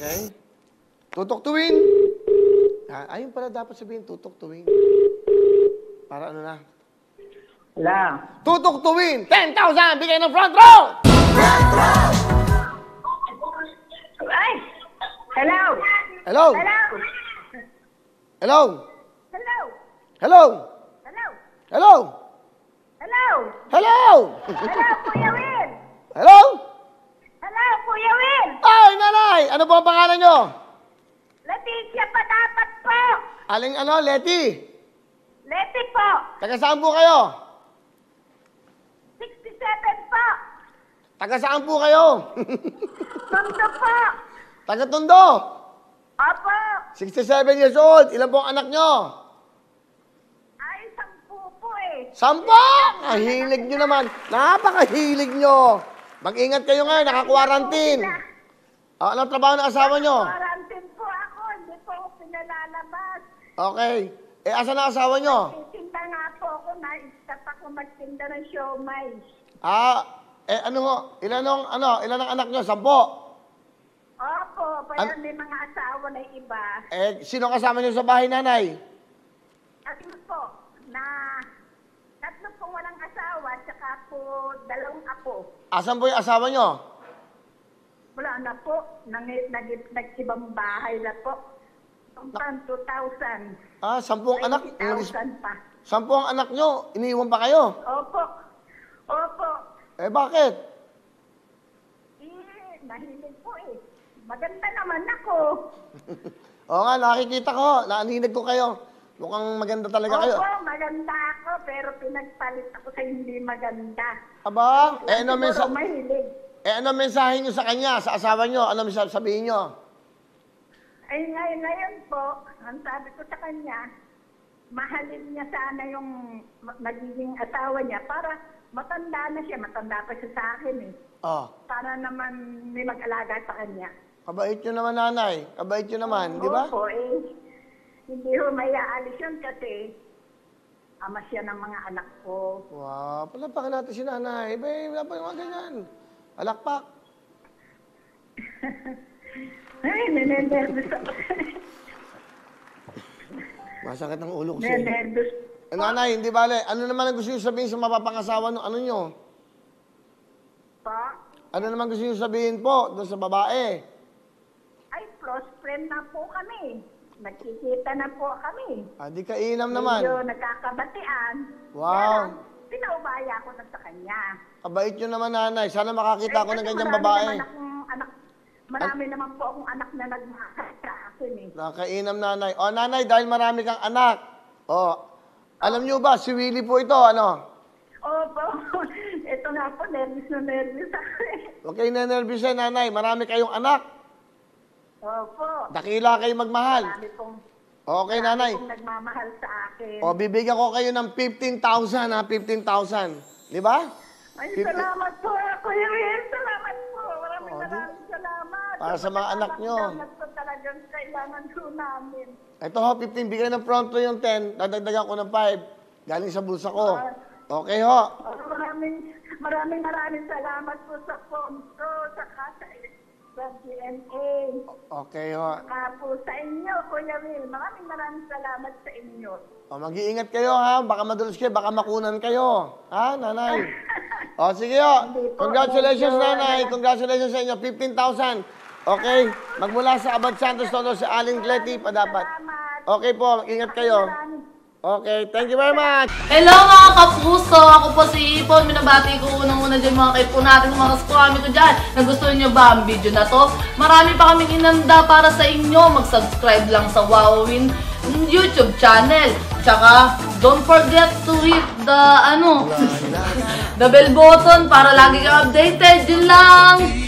Okay. Tutuktuin. Ayun pala dapat sabihin, tutuktuin. Para ano na? Wala. Tutuktuin! 10,000! Bigay ng front row! Ay! Hello! Hello? Hello! Hello? Hello! Hello? Hello! Hello? Hello! Hello? Hello, Kuya Will! Hello? Hello, Kuya Will! Ay, nanay! Ano po ang pangalan nyo? Leticia pa dapat po! Aling ano, Leti? Leti po! Taga saan po kayo? 67 po! Taga saan po kayo? Tondo po! Taga Tondo? Opo! 67 years old. Ilan po ang anak nyo? Ay, 10 po eh! 10! Kahilig nyo naman. Napakahilig nyo. Mag-ingat kayo ngayon, naka-quarantine. Anong trabaho ng asawa nyo? Quarantine po ako, hindi po ako pinalalabas. Okay. Asan ang asawa nyo? Titinda nga po ako, na-stop ako magtinda ng siomay. Ano ho? Ilan ang anak nyo? 10? Opo, pero may mga asawa na iba. Sino kasama nyo sa bahay, nanay? Tatlo po, tatlo po walang asawa, tsaka po 2 apo. Asan po yung asawa nyo? Wala na po, nag-ibang bahay na po. Tumpang 2,000. 10 anak? 3,000 pa. 10 ang anak nyo? Iniwan pa kayo? Opo, opo. Bakit? Nahilig po eh. Maganda naman ako. Oo nga, nakikita ko. Naaninig ko kayo. Mukhang maganda talaga kayo. Opo, maganda ako, pero pinagpalit ako sa hindi maganda. Aba, Mahilig. ano mensahe nyo sa kanya, sa asawa nyo? Ano sabihin nyo? Ay, ngayon po, ang sabi ko sa kanya, mahalin niya sana yung magiging asawa niya para matanda na siya, matanda pa siya sa akin eh. Para naman may mag-alaga sa kanya. Kabait nyo naman, nanay. Kabait nyo naman, di ba? Opo, hindi ho may aalis yun kasi ama siya ng mga anak ko. Wow, palapakan natin si nanay. Wala pa yung mga ganyan. Alakpak. Ay, ninenervous ako. Masakit ang ulo ko siya. Ninenervous. Nanay, hindi bale. Ano naman ang gusto nyo sabihin sa mapapangasawa no? Ano nyo? Pa? Ano naman gusto nyo sabihin po doon sa babae? Ay, close friend na po kami. Nagkikita na po kami. Di kainam naman. Medyo nagkakabatian. Wow. Kaya pinaubaya ko na sa kanya. Kabait nyo naman, nanay. Sana makakita ko ng ganyang babae. Marami naman po akong anak na nagmahal sa akin eh. Nakainam, nanay. Nanay, dahil marami kang anak. Alam nyo ba, si Willie po ito, ano? Opo. Ito nga po, nervous na nervous ako eh. Huwag kayo na-nervous nanay. Marami kayong anak. Opo. Dakila kayo magmahal. Marami pong, Okay, nanay. pong nagmamahal sa akin. Bibigyan ko kayo ng 15,000, ha? 15,000. Di ba? Ay, salamat po, Kuya Will. Salamat po. Maraming salamat. Para sa mga anak nyo. Salamat po talagang kailangan po namin. Ito ho, 15. Bigay ng pronto yung 10. Dadagdagan ko ng 5. Galing sa bulsa ko. Okay ho. Maraming salamat po sa Ponto, sa GMA. Okay ho. Saka po sa inyo, Kuya Will. Maraming salamat sa inyo. Mag-iingat kayo ha. Baka madulas kayo, baka makunan kayo. Ha, nanay? Sige ho. Congratulations, nanay. Congratulations sa inyo. 15,000. Okay. Magmula sa Abad Santos Tondo sa Aling Leti pa dapat. Okay po. Mag-ingat kayo. Okay. Thank you very much. Hello mga kapuso! Ako po si Ipon. Minabati ko unang-una dyan mga kaipo natin, mga kaskwami ko dyan. Nagustuhan nyo ba ang video na to? Marami pa kaming inanda para sa inyo. Mag-subscribe lang sa Wowin YouTube channel. Tsaka, don't forget to hit the, the bell button para lagi kang updated. Yun lang!